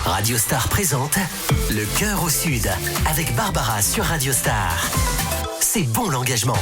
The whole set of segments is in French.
Radio Star présente Le Cœur au Sud avec Barbara sur Radio Star. C'est bon l'engagement.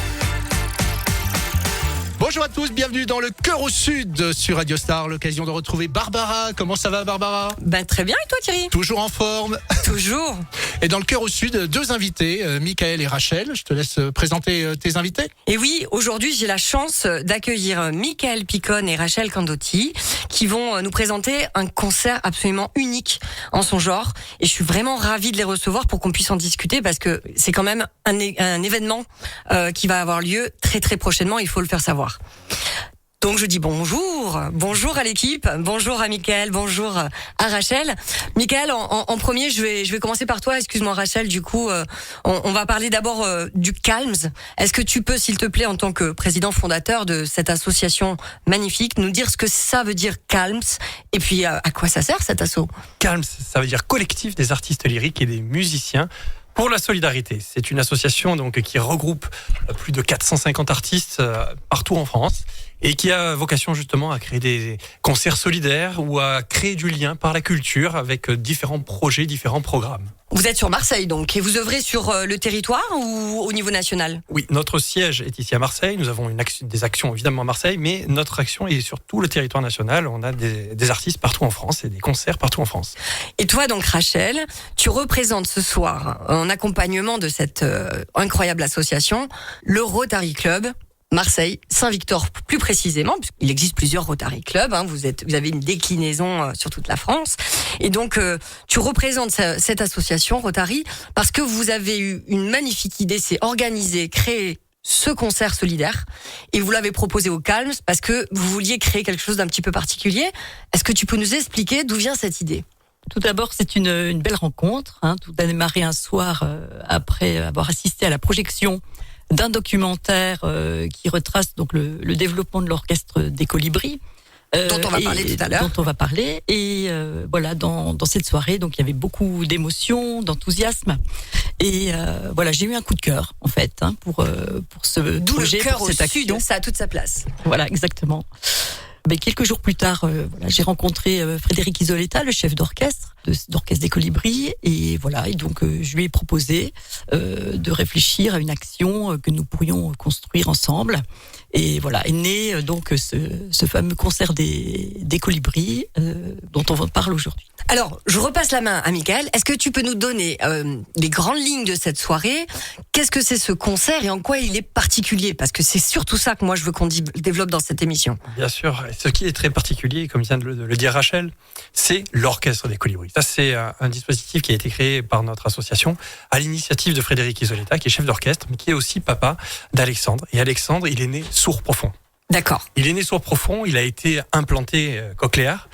Bonjour à tous, bienvenue dans Le Cœur au Sud sur Radio Star. L'occasion de retrouver Barbara. Comment ça va, Barbara ? Très bien, et toi, Thierry ? Toujours en forme. Toujours. Et dans Le Cœur au Sud, deux invités, Michael et Rachel. Je te laisse présenter tes invités. Et oui, aujourd'hui, j'ai la chance d'accueillir Michael Picone et Rachel Candotti qui vont nous présenter un concert absolument unique en son genre. Et je suis vraiment ravie de les recevoir pour qu'on puisse en discuter parce que c'est quand même un événement qui va avoir lieu très très prochainement. Il faut le faire savoir. Donc je dis bonjour à l'équipe, bonjour à Michael, bonjour à Rachel. Michael, en premier, je vais commencer par toi. Excuse-moi Rachel, du coup, on va parler d'abord du Calms. Est-ce que tu peux, s'il te plaît, en tant que président fondateur de cette association magnifique, nous dire ce que ça veut dire Calms et puis à quoi ça sert cet asso ? Calms, ça veut dire collectif des artistes lyriques et des musiciens pour la solidarité. C'est une association donc qui regroupe plus de 450 artistes partout en France et qui a vocation justement à créer des concerts solidaires ou à créer du lien par la culture avec différents projets, différents programmes. Vous êtes sur Marseille donc, et vous œuvrez sur le territoire ou au niveau national ? Oui, notre siège est ici à Marseille. Nous avons des actions évidemment à Marseille, mais notre action est sur tout le territoire national. On a des artistes partout en France et des concerts partout en France. Et toi donc Rachel, tu représentes ce soir, en accompagnement de cette incroyable association, le Rotary Club Marseille, Saint-Victor plus précisément, puisqu'il existe plusieurs Rotary Club, vous avez une déclinaison sur toute la France. Et donc, tu représentes cette association Rotary parce que vous avez eu une magnifique idée, c'est organiser, créer ce concert solidaire. Et vous l'avez proposé au Calms parce que vous vouliez créer quelque chose d'un petit peu particulier. Est-ce que tu peux nous expliquer d'où vient cette idée ? Tout d'abord, c'est une belle rencontre. Tout a démarré un soir après avoir assisté à la projection d'un documentaire qui retrace donc le développement de l'orchestre des Colibris. Dont on va parler tout à l'heure. Dont on va parler. Et voilà, dans cette soirée, donc il y avait beaucoup d'émotions, d'enthousiasme. Et voilà, j'ai eu un coup de cœur, en fait, pour ce D'où projet, le cœur pour au cette action. sud, ça a toute sa place. Voilà, exactement. Mais quelques jours plus tard, j'ai rencontré Frédéric Isoletta, le chef d'orchestre des Colibris, et voilà. Et donc, je lui ai proposé de réfléchir à une action que nous pourrions construire ensemble. Et voilà, est né donc ce fameux concert des Colibris dont on parle aujourd'hui. Alors, je repasse la main à Michael. Est-ce que tu peux nous donner les grandes lignes de cette soirée ? Qu'est-ce que c'est ce concert et en quoi il est particulier ? Parce que c'est surtout ça que moi je veux qu'on développe dans cette émission. Bien sûr. Ce qui est très particulier, comme vient de le dire Rachel, c'est l'orchestre des Colibris. Ça, c'est un dispositif qui a été créé par notre association à l'initiative de Frédéric Isoletta, qui est chef d'orchestre, mais qui est aussi papa d'Alexandre. Et Alexandre, il est né sourd profond. D'accord. Il est né sourd profond, il a été implanté cochléaire.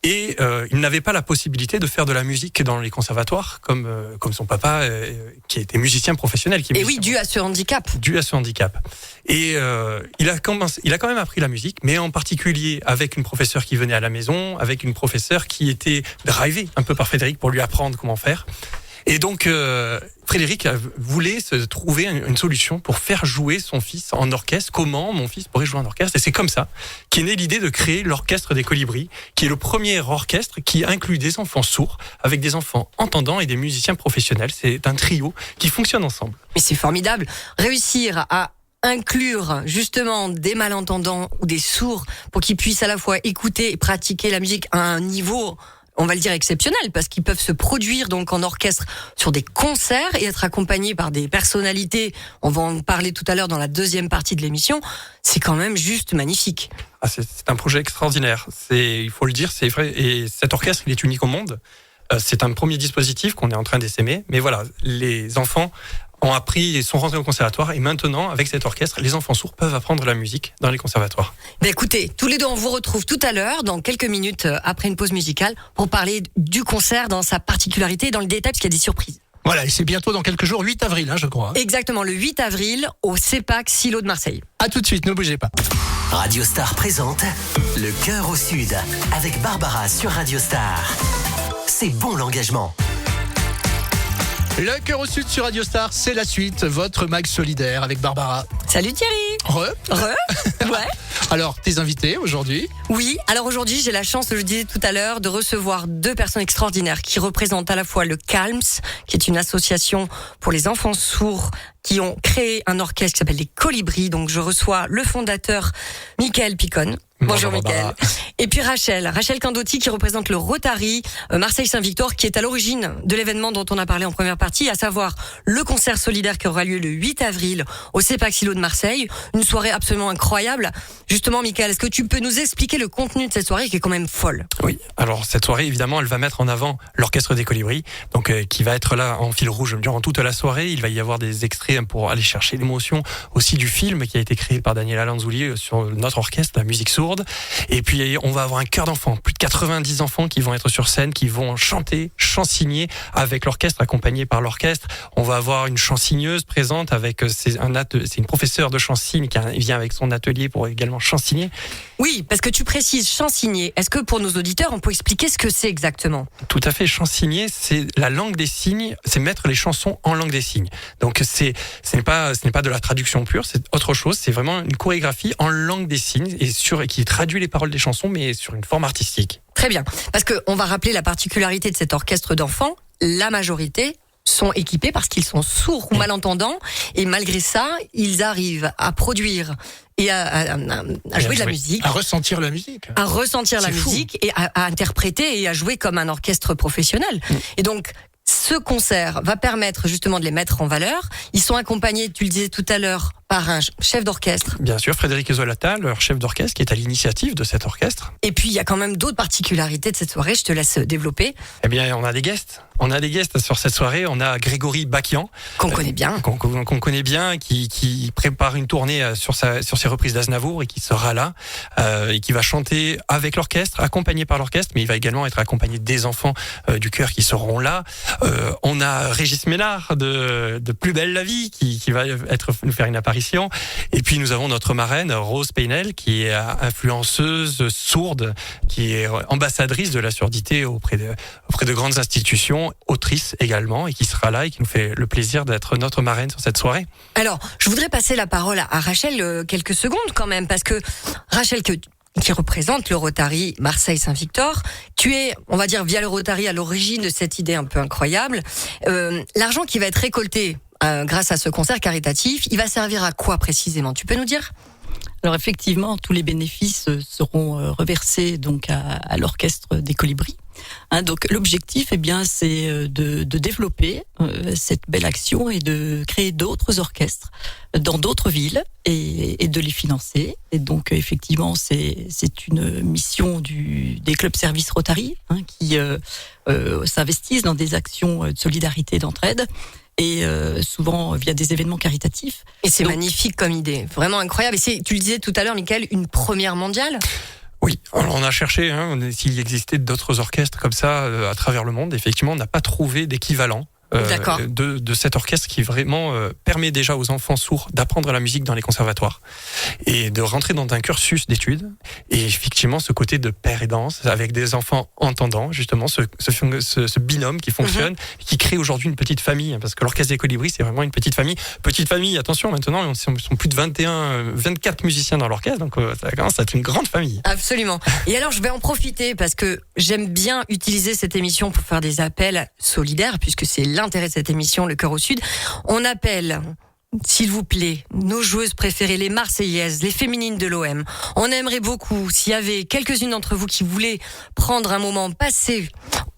Et il n'avait pas la possibilité de faire de la musique dans les conservatoires comme son papa qui était musicien professionnel. Et oui, dû à ce handicap. Dû à ce handicap. Et il a quand même appris la musique, mais en particulier avec une professeure qui venait à la maison, avec une professeure qui était drivée un peu par Frédéric pour lui apprendre comment faire. Et donc Frédéric voulait se trouver une solution pour faire jouer son fils en orchestre. Comment mon fils pourrait jouer en orchestre ? Et c'est comme ça qu'est née l'idée de créer l'orchestre des Colibris, qui est le premier orchestre qui inclut des enfants sourds avec des enfants entendants et des musiciens professionnels. C'est un trio qui fonctionne ensemble. Mais c'est formidable. Réussir à inclure justement des malentendants ou des sourds pour qu'ils puissent à la fois écouter et pratiquer la musique à un niveau, on va le dire, exceptionnel, parce qu'ils peuvent se produire donc en orchestre sur des concerts et être accompagnés par des personnalités. On va en parler tout à l'heure dans la deuxième partie de l'émission. C'est quand même juste magnifique. C'est un projet extraordinaire. Il faut le dire, c'est vrai. Et cet orchestre, il est unique au monde. C'est un premier dispositif qu'on est en train d'essaimer. Mais voilà, les enfants ont appris et sont rentrés au conservatoire. Et maintenant, avec cet orchestre, les enfants sourds peuvent apprendre la musique dans les conservatoires. Écoutez, tous les deux, on vous retrouve tout à l'heure, dans quelques minutes après une pause musicale, pour parler du concert dans sa particularité et dans le détail, parce qu'il y a des surprises. Voilà, et c'est bientôt dans quelques jours, 8 avril, je crois. Exactement, le 8 avril, au CEPAC Silo de Marseille. À tout de suite, ne bougez pas. Radio Star présente Le Cœur au Sud avec Barbara sur Radio Star. C'est bon l'engagement. Le Cœur au Sud sur Radio Star, c'est la suite, votre mag solidaire avec Barbara. Salut Thierry. Re. Ouais. Alors, tes invités aujourd'hui? Oui, alors aujourd'hui, j'ai la chance, je le disais tout à l'heure, de recevoir deux personnes extraordinaires qui représentent à la fois le CALMS, qui est une association pour les enfants sourds, qui ont créé un orchestre qui s'appelle les Colibris. Donc, je reçois le fondateur, Michael Picone. Bonjour Michael. Et puis Rachel Candotti qui représente le Rotary Marseille-Saint-Victor, qui est à l'origine de l'événement dont on a parlé en première partie, à savoir le concert solidaire qui aura lieu le 8 avril au CEPAC Silo de Marseille. Une soirée absolument incroyable. Justement Michael, est-ce que tu peux nous expliquer le contenu de cette soirée qui est quand même folle? Oui, alors cette soirée, évidemment, elle va mettre en avant l'orchestre des Colibris, donc qui va être là en fil rouge durant toute la soirée. Il va y avoir des extraits pour aller chercher l'émotion aussi du film qui a été créé par Daniel Alanzouli sur notre orchestre, la musique sourde. Et puis on va avoir un chœur d'enfants, plus de 90 enfants qui vont être sur scène, qui vont chanter, chansigner avec l'orchestre, accompagné par l'orchestre. On va avoir une chansigneuse présente avec c'est une professeure de chansigne qui vient avec son atelier pour également chansigner. Oui, parce que tu précises chansigner. Est-ce que pour nos auditeurs, on peut expliquer ce que c'est exactement? Tout à fait. Chansigner, c'est la langue des signes, c'est mettre les chansons en langue des signes. Donc ce n'est pas de la traduction pure, c'est autre chose. C'est vraiment une chorégraphie en langue des signes et qui traduit les paroles des chansons, mais sur une forme artistique. Très bien. Parce que on va rappeler la particularité de cet orchestre d'enfants. La majorité sont équipés parce qu'ils sont sourds ou malentendants, et malgré ça, ils arrivent à produire et à jouer de la musique. À ressentir la musique. À ressentir la musique et à interpréter et à jouer comme un orchestre professionnel. Et donc, ce concert va permettre justement de les mettre en valeur. Ils sont accompagnés, tu le disais tout à l'heure, par un chef d'orchestre. Bien sûr, Frédéric Isolata, leur chef d'orchestre, qui est à l'initiative de cet orchestre. Et puis, il y a quand même d'autres particularités de cette soirée. Je te laisse développer. Eh bien, on a des guests. On a des guests sur cette soirée. On a Grégory Bakian. Qu'on connaît bien. Qu'on connaît bien, qui prépare une tournée sur ses reprises d'Aznavour et qui sera là. Et qui va chanter avec l'orchestre, accompagné par l'orchestre, mais il va également être accompagné des enfants du chœur qui seront là. On a Régis Ménard de Plus belle la vie qui va nous faire une apparition. Et puis nous avons notre marraine Rose Peynel qui est influenceuse sourde, qui est ambassadrice de la surdité auprès de grandes institutions, autrice également, et qui sera là et qui nous fait le plaisir d'être notre marraine sur cette soirée. Alors, je voudrais passer la parole à Rachel quelques secondes quand même, parce que Rachel qui représente le Rotary Marseille-Saint-Victor. Tu es, on va dire, via le Rotary à l'origine de cette idée un peu incroyable. L'argent qui va être récolté grâce à ce concert caritatif, il va servir à quoi précisément? Tu peux nous dire? Alors effectivement, tous les bénéfices seront reversés donc à l'orchestre des Colibris. Donc l'objectif, eh bien, c'est de développer cette belle action et de créer d'autres orchestres dans d'autres villes et de les financer. Et donc effectivement, c'est une mission des clubs services Rotary qui s'investissent dans des actions de solidarité et d'entraide. Et souvent via des événements caritatifs. Et c'est magnifique comme idée, vraiment incroyable. Et c'est, tu le disais tout à l'heure, Michael, une première mondiale? Oui, alors on a cherché s'il existait d'autres orchestres comme ça à travers le monde. Effectivement, on n'a pas trouvé d'équivalent. De cet orchestre qui vraiment permet déjà aux enfants sourds d'apprendre la musique dans les conservatoires et de rentrer dans un cursus d'études, et effectivement ce côté de père et danse avec des enfants entendants, justement ce binôme qui fonctionne, qui crée aujourd'hui une petite famille, parce que l'orchestre des Colibris c'est vraiment une petite famille, attention, maintenant ils sont plus de 24 musiciens dans l'orchestre, donc ça commence à être une grande famille. Absolument. Et alors je vais en profiter parce que j'aime bien utiliser cette émission pour faire des appels solidaires, puisque c'est l'intérêt de cette émission, le Cœur au Sud. On appelle, s'il vous plaît, nos joueuses préférées, les Marseillaises, les féminines de l'OM. On aimerait beaucoup, s'il y avait quelques-unes d'entre vous qui voulaient prendre un moment passé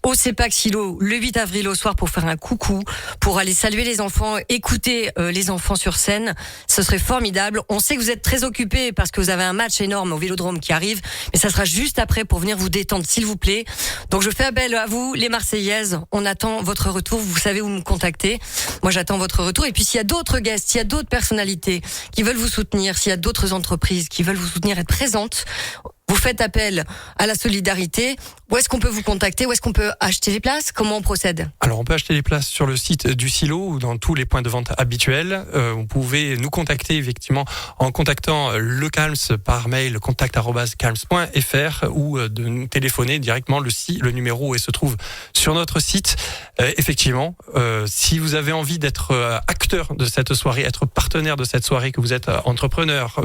au CEPAC Silo le 8 avril au soir pour faire un coucou, pour aller saluer les enfants, écouter les enfants sur scène, ce serait formidable. On sait que vous êtes très occupés parce que vous avez un match énorme au Vélodrome qui arrive, mais ça sera juste après pour venir vous détendre, s'il vous plaît. Donc je fais appel à vous, les Marseillaises. On attend votre retour. Vous savez où me contacter. Moi, j'attends votre retour. Et puis s'il y a d'autres guests, s'il y a d'autres personnalités qui veulent vous soutenir, s'il y a d'autres entreprises qui veulent vous soutenir, être présentes, vous faites appel à la solidarité. Où est-ce qu'on peut vous contacter? Où est-ce qu'on peut acheter les places? Comment on procède? Alors, on peut acheter les places sur le site du Silo ou dans tous les points de vente habituels. Vous pouvez nous contacter effectivement en contactant le Calms par mail contact@calms.fr ou de nous téléphoner directement le numéro se trouve sur notre site. Effectivement, si vous avez envie d'être acteur de cette soirée, être partenaire de cette soirée, que vous êtes entrepreneur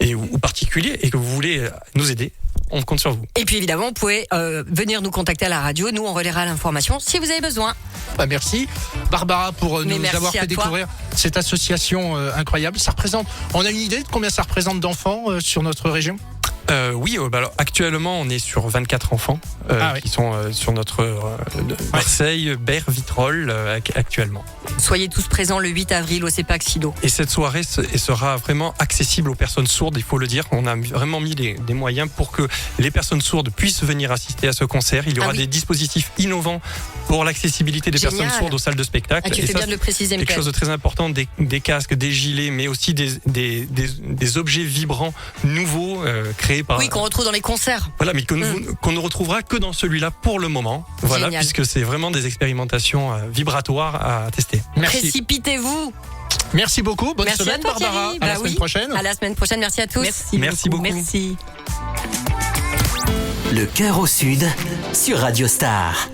ou particulier et que vous voulez nous aider, on compte sur vous. Et puis évidemment, vous pouvez venir nous contacter à la radio. Nous, on relaiera l'information si vous avez besoin. Merci Barbara pour nous merci avoir fait découvrir cette association incroyable. Ça représente, on a une idée de combien ça représente d'enfants sur notre région? Oui, alors actuellement on est sur 24 enfants qui sont sur notre Marseille, Berre, Vitrolles actuellement. Soyez tous présents le 8 avril au CEPAC Silo. Et cette soirée sera vraiment accessible aux personnes sourdes, il faut le dire. On a vraiment mis des moyens pour que les personnes sourdes puissent venir assister à ce concert. Il y aura des dispositifs innovants pour l'accessibilité des personnes sourdes aux salles de spectacle. Tu fais bien de le préciser, quelque chose de très important, des casques, des gilets, mais aussi des objets vibrants nouveaux créés par... Oui, qu'on retrouve dans les concerts. Voilà, mais qu'on ne retrouvera que dans celui-là pour le moment. Voilà, génial. Puisque c'est vraiment des expérimentations vibratoires à tester. Merci. Précipitez-vous. Merci beaucoup. Bonne semaine, à toi, Barbara. Thierry. À la semaine prochaine. À la semaine prochaine. Merci à tous. Merci beaucoup. Merci. Le Cœur au Sud sur Radio Star.